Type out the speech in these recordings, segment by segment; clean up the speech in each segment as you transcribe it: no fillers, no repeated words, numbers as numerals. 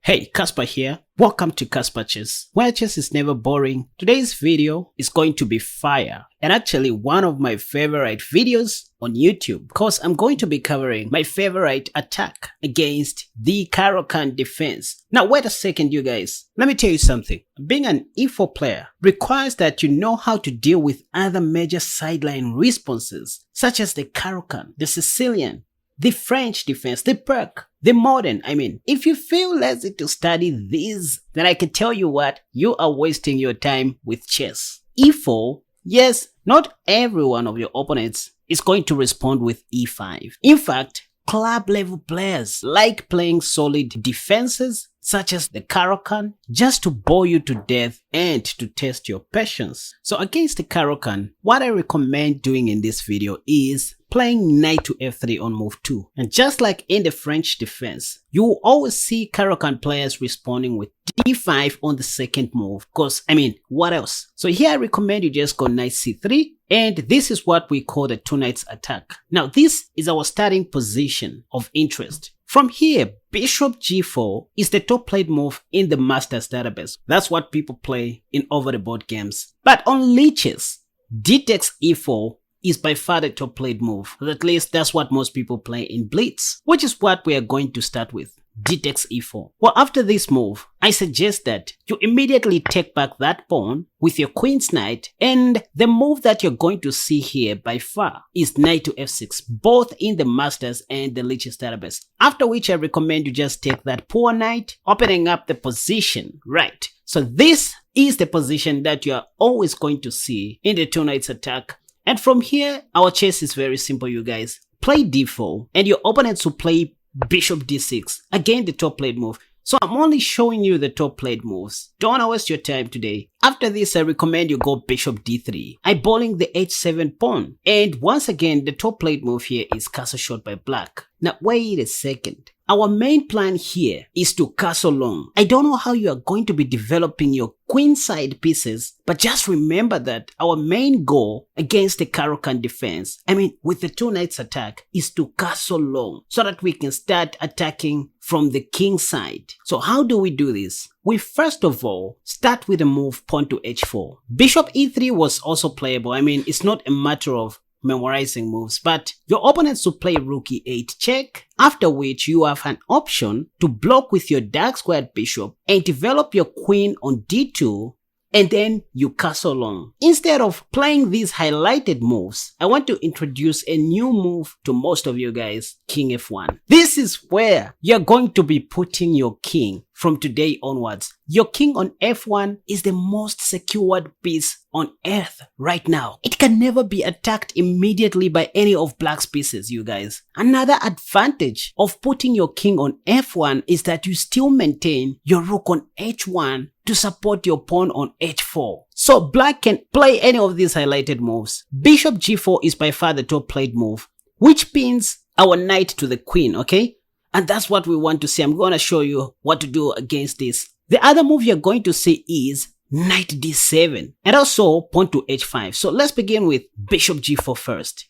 Hey, Casper here. Welcome to Casper Chess, where chess is never boring. Today's video is going to be fire, and actually one of my favorite videos on YouTube, because I'm going to be covering my favorite attack against the Caro-Kann Defense. Now wait a second, you guys. Let me tell you something. Being an e4 player requires that you know how to deal with other major sideline responses, such as the Caro-Kann, the Sicilian, the French defense, the Perk, the modern. If you feel lazy to study these, then I can tell you what, you are wasting your time with chess. E4, yes, not every one of your opponents is going to respond with E5. In fact, club level players like playing solid defenses such as the Caro-Kann just to bore you to death and to test your patience. So against the Caro-Kann, what I recommend doing in this video is playing knight to f3 on move 2. And just like in the French defense, you will always see Caro-Kann players responding with d5 on the second move, because what else? So here I recommend you just go knight c3, and this is what we call the two knights attack. Now this is our starting position of interest. From here, bishop g4 is the top played move in the Masters Database. That's what people play in over-the-board games. But on Lichess, d takes e4 is by far the top played move. At least that's what most people play in Blitz, which is what we are going to start with. D takes e4. Well, after this move, I suggest that you immediately take back that pawn with your queen's knight, and the move that you're going to see here by far is knight to f6, both in the Masters and the Lichess Database. After which I recommend you just take that poor knight, opening up the position, right? So this is the position that you are always going to see in the two knights attack. And from here, our chess is very simple, you guys. Play d4, and your opponents will play bishop d6, again the top played move. So I'm only showing you the top played moves. Don't waste your time today. After this, I recommend you go bishop d3, eyeballing the h7 pawn. And once again, the top played move here is castle shot by black. Now wait a second. Our main plan here is to castle long. I don't know how you are going to be developing your queenside pieces, but just remember that our main goal against the Caro-Kann defense, with the two knights attack, is to castle long so that we can start attacking from the king side. So how do we do this? We first of all start with the move pawn to h4. Bishop e3 was also playable. It's not a matter of memorizing moves, but your opponents will play rook e8 check, after which you have an option to block with your dark squared bishop and develop your queen on d2, and then you castle long. Instead of playing these highlighted moves, I want to introduce a new move to most of you guys, king f1. This is where you're going to be putting your king from today onwards. Your king on f1 is the most secured piece on earth right now. It can never be attacked immediately by any of black's pieces, you guys. Another advantage of putting your king on f1 is that you still maintain your rook on h1 to support your pawn on h4. So black can play any of these highlighted moves. Bishop g4 is by far the top played move, which pins our knight to the queen, okay? And that's what we want to see. I'm going to show you what to do against this. The other move you're going to see is knight d7 and also pawn to h5. So let's begin with bishop g4 first.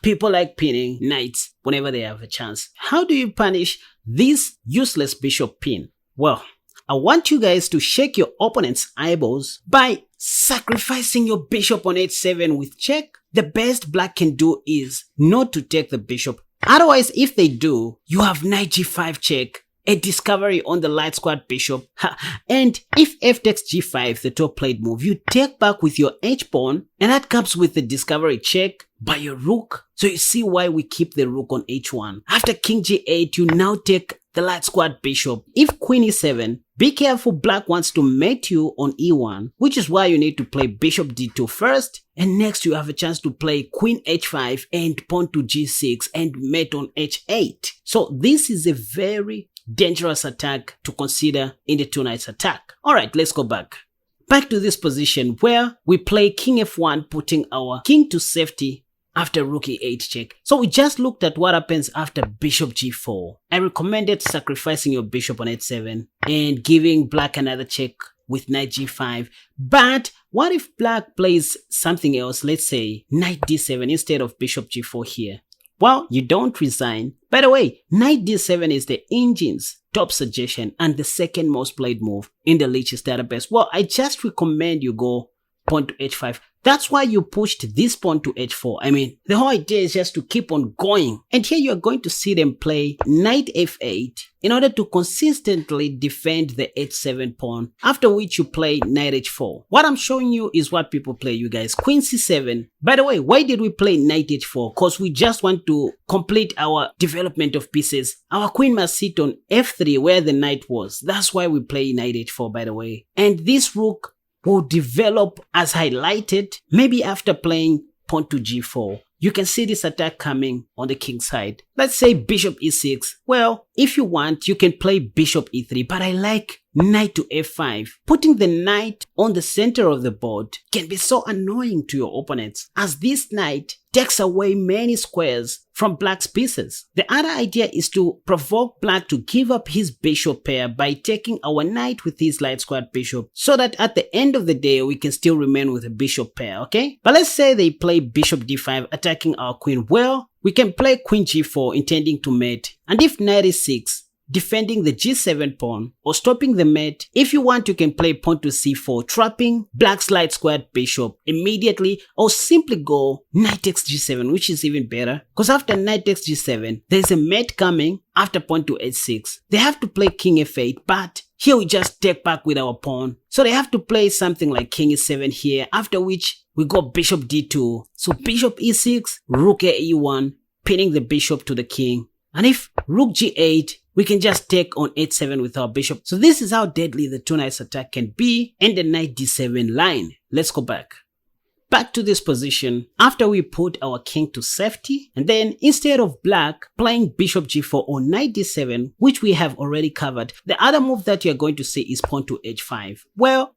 People like pinning knights whenever they have a chance. How do you punish this useless bishop pin? Well, I want you guys to shake your opponent's eyeballs by sacrificing your bishop on h7 with check. The best black can do is not to take the bishop. Otherwise, if they do, you have knight g5 check, a discovery on the light squared bishop. And if f takes g5, the top played move, you take back with your h-pawn, and that comes with the discovery check by your rook. So you see why we keep the rook on h1. After king g8, you now take the light squared bishop. If queen e7, be careful, black wants to mate you on e1, which is why you need to play bishop d2 first, and next you have a chance to play queen h5 and pawn to g6 and mate on h8. So this is a very dangerous attack to consider in the two knights attack. Alright, let's go back to this position where we play king f1, putting our king to safety after rook e8 check. So we just looked at what happens after bishop g4. I recommended sacrificing your bishop on h7 and giving black another check with knight g5. But what if black plays something else, let's say knight d7 instead of bishop g4 here? Well, you don't resign. By the way, knight d7 is the engine's top suggestion and the second most played move in the Lichess database. Well, I just recommend you go pawn to h5. That's why you pushed this pawn to h4. I mean, the whole idea is just to keep on going. And here you're going to see them play knight f8 in order to consistently defend the h7 pawn, after which you play knight h4. What I'm showing you is what people play, you guys. Queen c7. By the way, why did we play knight h4? Because we just want to complete our development of pieces. Our queen must sit on f3 where the knight was. That's why we play knight h4, by the way. And this rook will develop as highlighted maybe after playing pawn to g4. You can see this attack coming on the king side. Let's say bishop e6. Well, if you want, you can play bishop e3, but I like knight to f5. Putting the knight on the center of the board can be so annoying to your opponents, as this knight takes away many squares from black's pieces. The other idea is to provoke black to give up his bishop pair by taking our knight with his light squared bishop, so that at the end of the day we can still remain with a bishop pair, okay? But let's say they play bishop d5 attacking our queen. Well, we can play queen g4 intending to mate, and if knight e6 defending the g7 pawn or stopping the mate. If you want, you can play pawn to c4, trapping black's light squared bishop immediately, or simply go knight takes g7, which is even better, because after knight takes g7 there's a mate coming after pawn to h6. They have to play king f8, but here we just take back with our pawn, so they have to play something like king e7 here, after which we go bishop d2. So bishop e6, rook a e1, pinning the bishop to the king. And if rook g8, we can just take on h7 with our bishop. So this is how deadly the two knights attack can be in the knight d7 line. Let's go back to this position after we put our king to safety, and then instead of black playing bishop g4 or knight d7, which we have already covered, the other move that you're going to see is pawn to h5. Well,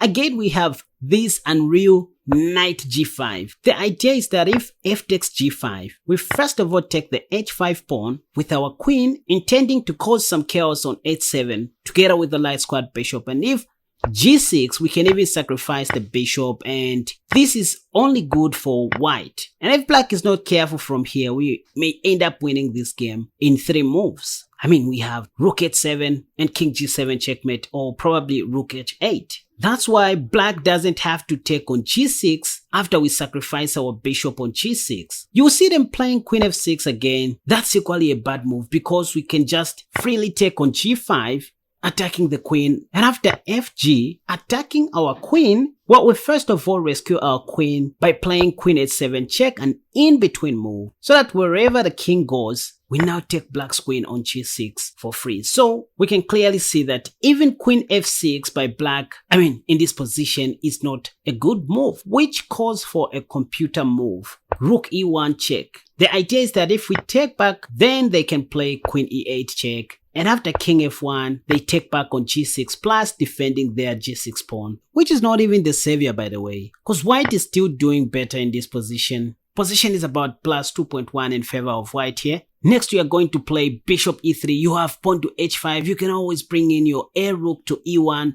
again we have this unreal knight g5. The idea is that if f takes g5, we first of all take the h5 pawn with our queen, intending to cause some chaos on h7 together with the light squared bishop, and if g6, we can even sacrifice the bishop, and this is only good for white. And if black is not careful from here, we may end up winning this game in 3 moves. I mean, we have rook h7 and king g7 checkmate, or probably rook h8. That's why black doesn't have to take on g6 after we sacrifice our bishop on g6. You'll see them playing queen f6 again. That's equally a bad move, because we can just freely take on g5, attacking the queen, and after fg, attacking our queen. Well, we first of all rescue our queen by playing queen h7 check, an in-between move, so that wherever the king goes, we now take black's queen on g6 for free. So we can clearly see that even queen f6 by black, in this position, is not a good move, which calls for a computer move, rook e1 check. The idea is that if we take back, then they can play queen e8 check, and after king f1, they take back on g6 plus defending their g6 pawn, which is not even the savior, by the way, because white is still doing better in this position. Position is about plus 2.1 in favor of white here. Next, we are going to play bishop e3. You have pawn to h5. You can always bring in your a rook to e1.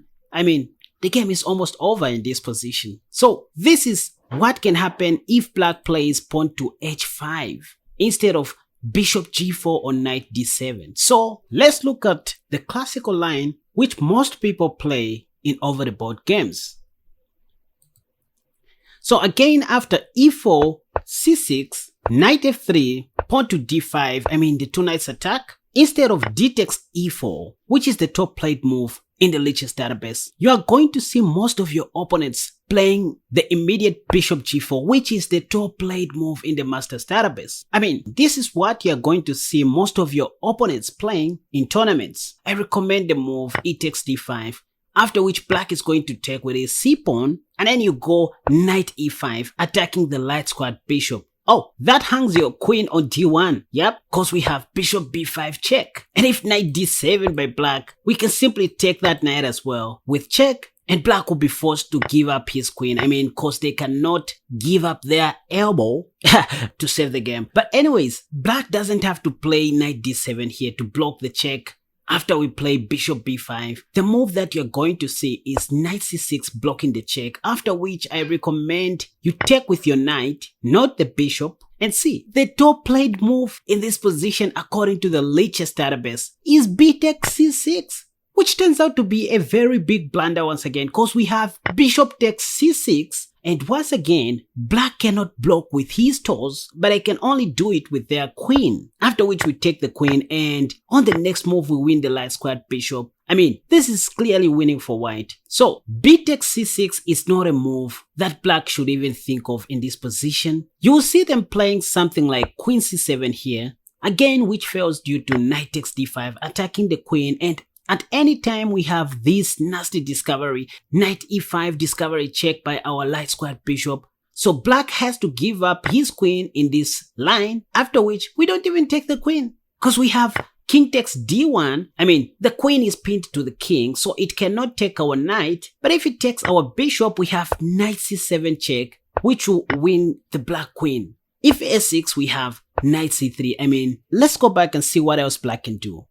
The game is almost over in this position. So this is what can happen if black plays pawn to h5 instead of bishop g4 or knight d7. So let's look at the classical line which most people play in over-the-board games. So again, after e4, c6, knight f3, pawn to d5, the two knights attack, instead of d takes e4, which is the top played move in the Lichess database, you are going to see most of your opponents playing the immediate bishop g4, which is the top played move in the Masters database. This is what you are going to see most of your opponents playing in tournaments. I recommend the move e takes d5, after which black is going to take with a c pawn, and then you go knight e5, attacking the light squared bishop. Oh, that hangs your queen on d1. Yep, because we have bishop b5 check. And if knight d7 by black, we can simply take that knight as well with check, and black will be forced to give up his queen. Because they cannot give up their elbow to save the game. But anyways, black doesn't have to play knight d7 here to block the check. After we play bishop b5, the move that you're going to see is knight c6 blocking the check, after which I recommend you take with your knight, not the bishop, And see, the top played move in this position according to the Lichess database is b takes c6, which turns out to be a very big blunder once again because we have bishop takes c6, and once again, black cannot block with his toes, but I can only do it with their queen. After which we take the queen, and on the next move we win the light squared bishop. I mean, this is clearly winning for white. So, b takes c6 is not a move that black should even think of in this position. You will see them playing something like queen c7 here, again which fails due to knight takes d5 attacking the queen, and at any time we have this nasty discovery, knight e5 discovery check by our light squared bishop. So black has to give up his queen in this line, after which we don't even take the queen. Because we have king takes d1, I mean the queen is pinned to the king, so it cannot take our knight. But if it takes our bishop, we have knight c7 check, which will win the black queen. If a6, we have knight c3. I mean, let's go back and see what else black can do.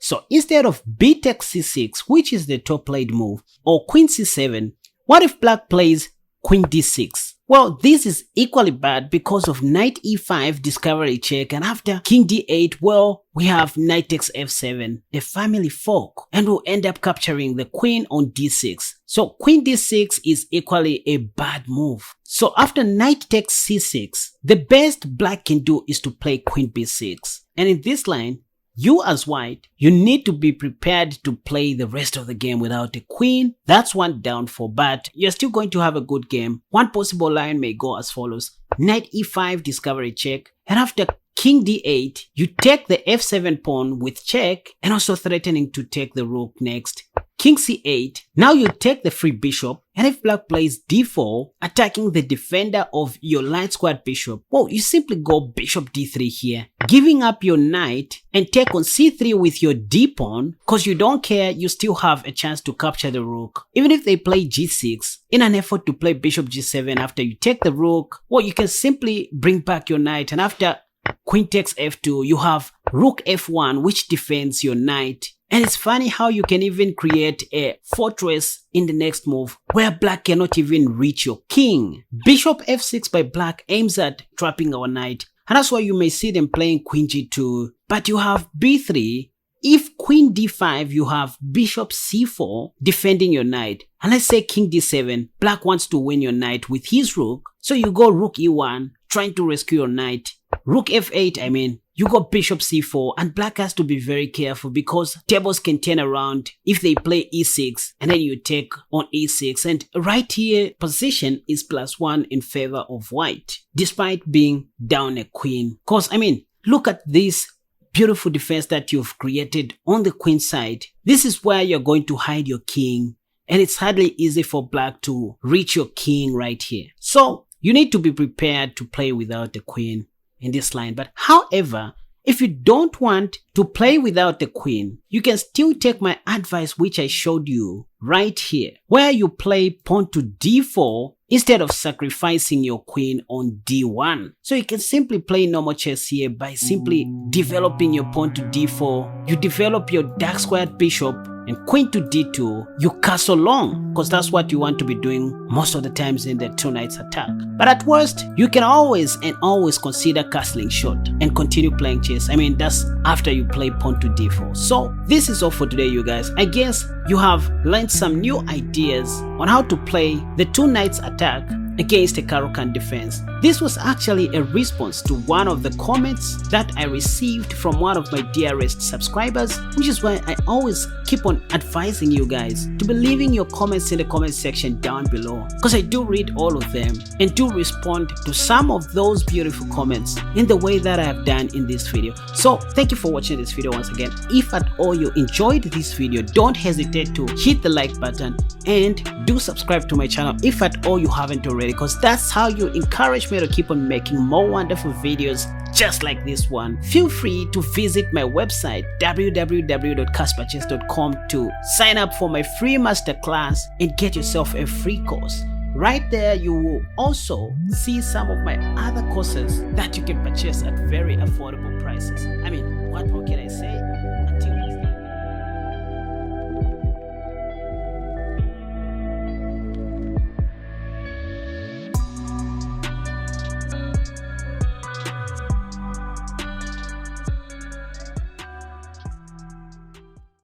So instead of b takes c6, which is the top played move, or queen c7, what if black plays queen d6? Well, this is equally bad because of knight e5 discovery check, and after king d8, well, we have knight takes f7, a family fork, and we'll end up capturing the queen on d6. So queen d6 is equally a bad move. So after knight takes c6, the best black can do is to play queen b6. And in this line, you as white, you need to be prepared to play the rest of the game without a queen. That's one downfall, but you're still going to have a good game. One possible line may go as follows: knight e5 discovery check, and after king d8, you take the f7 pawn with check and also threatening to take the rook next. King c8, now you take the free bishop, and if black plays d4, attacking the defender of your light squared bishop, well, you simply go bishop d3 here, giving up your knight and take on c3 with your d pawn, because you don't care, you still have a chance to capture the rook. Even if they play g6, in an effort to play bishop g7 after you take the rook, well, you can simply bring back your knight, and after queen takes f2, you have rook f1, which defends your knight. And it's funny how you can even create a fortress in the next move where black cannot even reach your king. Bishop f6 by black aims at trapping our knight, and that's why you may see them playing queen g2, but you have b3. If queen d5, you have bishop c4 defending your knight. And let's say king d7, black wants to win your knight with his rook, so you go rook e1, trying to rescue your knight. Rook f8, I mean, you got bishop c4, and black has to be very careful because tables can turn around if they play e6 and then you take on e6, and right here position is +1 in favor of white despite being down a queen. Cause I mean, look at this beautiful defense that you've created on the queen side. This is where you're going to hide your king, and it's hardly easy for black to reach your king right here. So you need to be prepared to play without the queen in this line. But however, if you don't want to play without the queen, you can still take my advice which I showed you right here, where you play pawn to d4 instead of sacrificing your queen on d1. So you can simply play normal chess here by simply developing your pawn to d4. You develop your dark squared bishop, and queen to d2, you castle long, because that's what you want to be doing most of the times in the two knights attack. But at worst, you can always consider castling short and continue playing chess. I mean, that's after you play pawn to d4. So this is all for today, you guys. I guess you have learned some new ideas on how to play the two knights attack against a Caro-Kann defense. This was actually a response to one of the comments that I received from one of my dearest subscribers, which is why I always keep on advising you guys to be leaving your comments in the comment section down below, because I do read all of them and do respond to some of those beautiful comments in the way that I have done in this video. So thank you for watching this video once again. If at all you enjoyed this video, don't hesitate to hit the like button and do subscribe to my channel if at all you haven't already, because that's how you encourage me to keep on making more wonderful videos just like this one. Feel free to visit my website www.casperchess.com to sign up for my free masterclass and get yourself a free course. Right there you will also see some of my other courses that you can purchase at very affordable prices. I mean, what more can I say?